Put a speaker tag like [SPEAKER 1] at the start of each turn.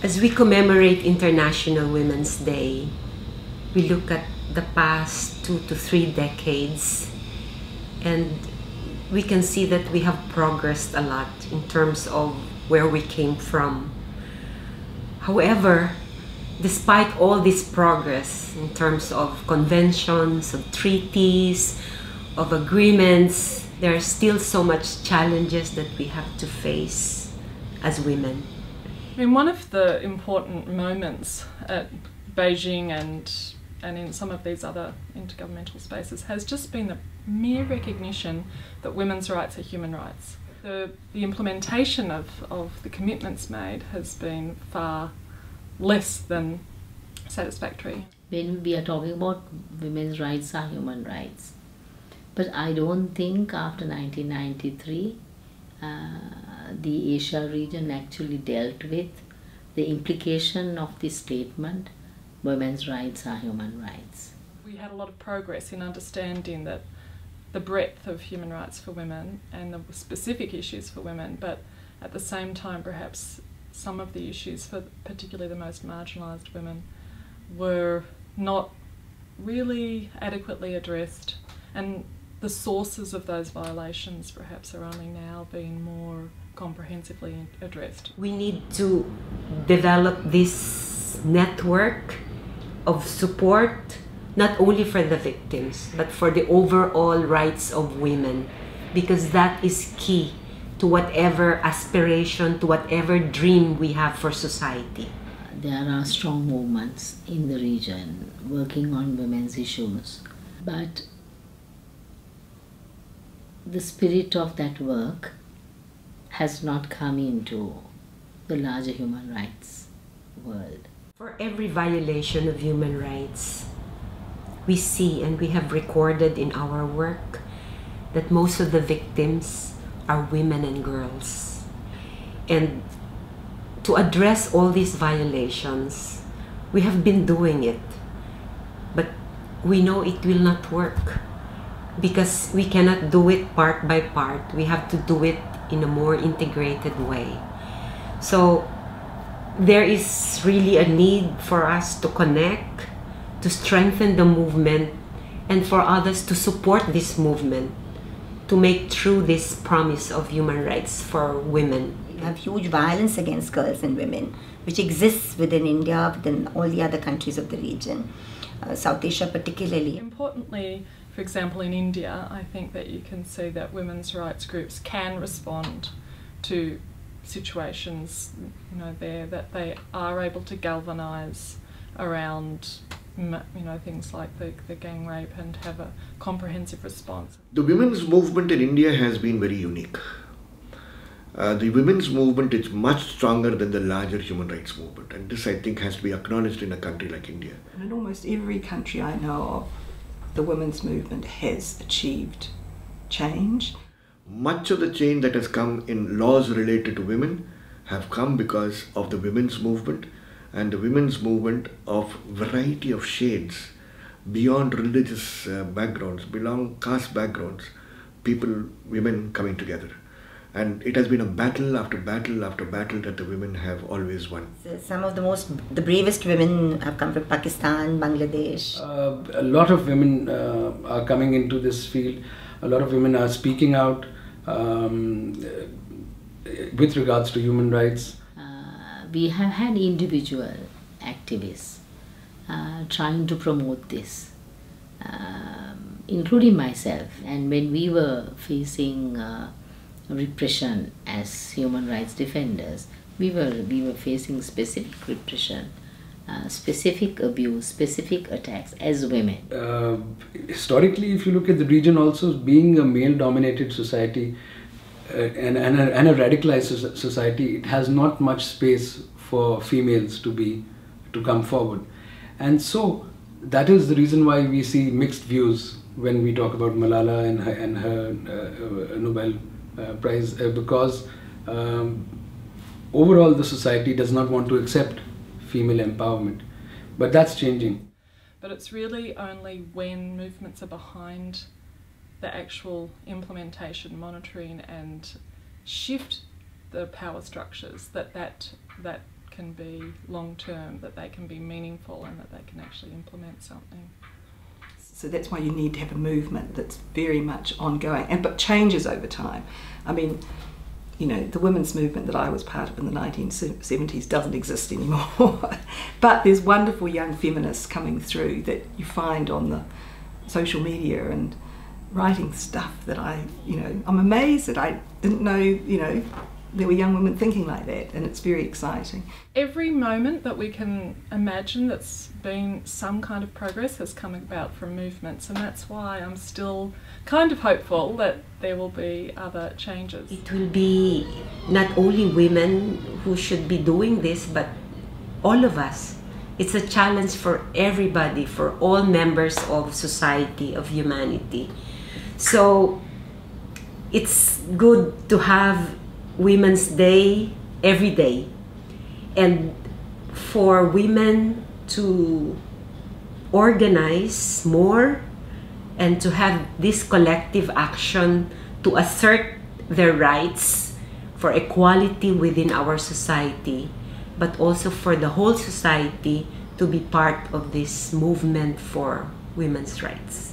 [SPEAKER 1] As we commemorate International Women's Day, we look at the past 2 to 3 decades, and we can see that we have progressed a lot in terms of where we came from. However, despite all this progress in terms of conventions, of treaties, of agreements, there are still so much challenges that we have to face as women.
[SPEAKER 2] I mean, one of the important moments at Beijing and in some of these other intergovernmental spaces has just been the mere recognition that women's rights are human rights. The implementation of the commitments made has been far less than satisfactory.
[SPEAKER 3] When we are talking about women's rights are human rights, but I don't think after 1993 the Asia region actually dealt with the implication of this statement, women's rights are human rights.
[SPEAKER 2] We had a lot of progress in understanding that the breadth of human rights for women and the specific issues for women, but at the same time perhaps some of the issues for particularly the most marginalised women were not really adequately addressed, and the sources of those violations perhaps are only now being more comprehensively addressed.
[SPEAKER 1] We need to develop this network of support, not only for the victims, but for the overall rights of women, because that is key to whatever aspiration, to whatever dream we have for society.
[SPEAKER 3] There are strong movements in the region working on women's issues, but the spirit of that work has not come into the larger human rights world.
[SPEAKER 1] For every violation of human rights, we see and we have recorded in our work that most of the victims are women and girls. And to address all these violations, we have been doing it, but we know it will not work because we cannot do it part by part. We have to do it in a more integrated way. So there is really a need for us to connect, to strengthen the movement, and for others to support this movement, to make true this promise of human rights for women.
[SPEAKER 4] We have huge violence against girls and women, which exists within India, within all the other countries of the region, South Asia particularly.
[SPEAKER 2] Importantly, for example, in India, I think that you can see that women's rights groups can respond to situations, there, that they are able to galvanise around, things like the gang rape and have a comprehensive response.
[SPEAKER 5] The women's movement in India has been very unique. The women's movement is much stronger than the larger human rights movement, and this I think has to be acknowledged in a country like India.
[SPEAKER 6] In almost every country I know of, the women's movement has achieved change.
[SPEAKER 5] Much of the change that has come in laws related to women have come because of the women's movement, and the women's movement of variety of shades, beyond religious backgrounds, beyond caste backgrounds, people, women coming together. And it has been a battle after battle after battle that the women have always won.
[SPEAKER 4] Some of the bravest women have come from Pakistan, Bangladesh.
[SPEAKER 7] A lot of women are coming into this field. A lot of women are speaking out with regards to human rights.
[SPEAKER 3] We have had individual activists trying to promote this, including myself. And when we were facing repression as human rights defenders, we were facing specific repression, specific abuse, specific attacks as women.
[SPEAKER 7] Historically, if you look at the region also, being a male-dominated society and a radicalized society, it has not much space for females to come forward. And so that is the reason why we see mixed views when we talk about Malala and her Nobel Prize, because overall the society does not want to accept female empowerment. But that's changing.
[SPEAKER 2] But it's really only when movements are behind the actual implementation, monitoring and shift the power structures that can be long term, that they can be meaningful, and that they can actually implement something.
[SPEAKER 6] So that's why you need to have a movement that's very much ongoing, but changes over time. I mean, you know, the women's movement that I was part of in the 1970s doesn't exist anymore. But there's wonderful young feminists coming through that you find on the social media and writing stuff that I'm amazed that I didn't know, there were young women thinking like that, and it's very exciting.
[SPEAKER 2] Every moment that we can imagine that's been some kind of progress has come about from movements, and that's why I'm still kind of hopeful that there will be other changes.
[SPEAKER 1] It will be not only women who should be doing this, but all of us. It's a challenge for everybody, for all members of society, of humanity. So it's good to have Women's Day every day, and for women to organize more and to have this collective action to assert their rights for equality within our society, but also for the whole society to be part of this movement for women's rights.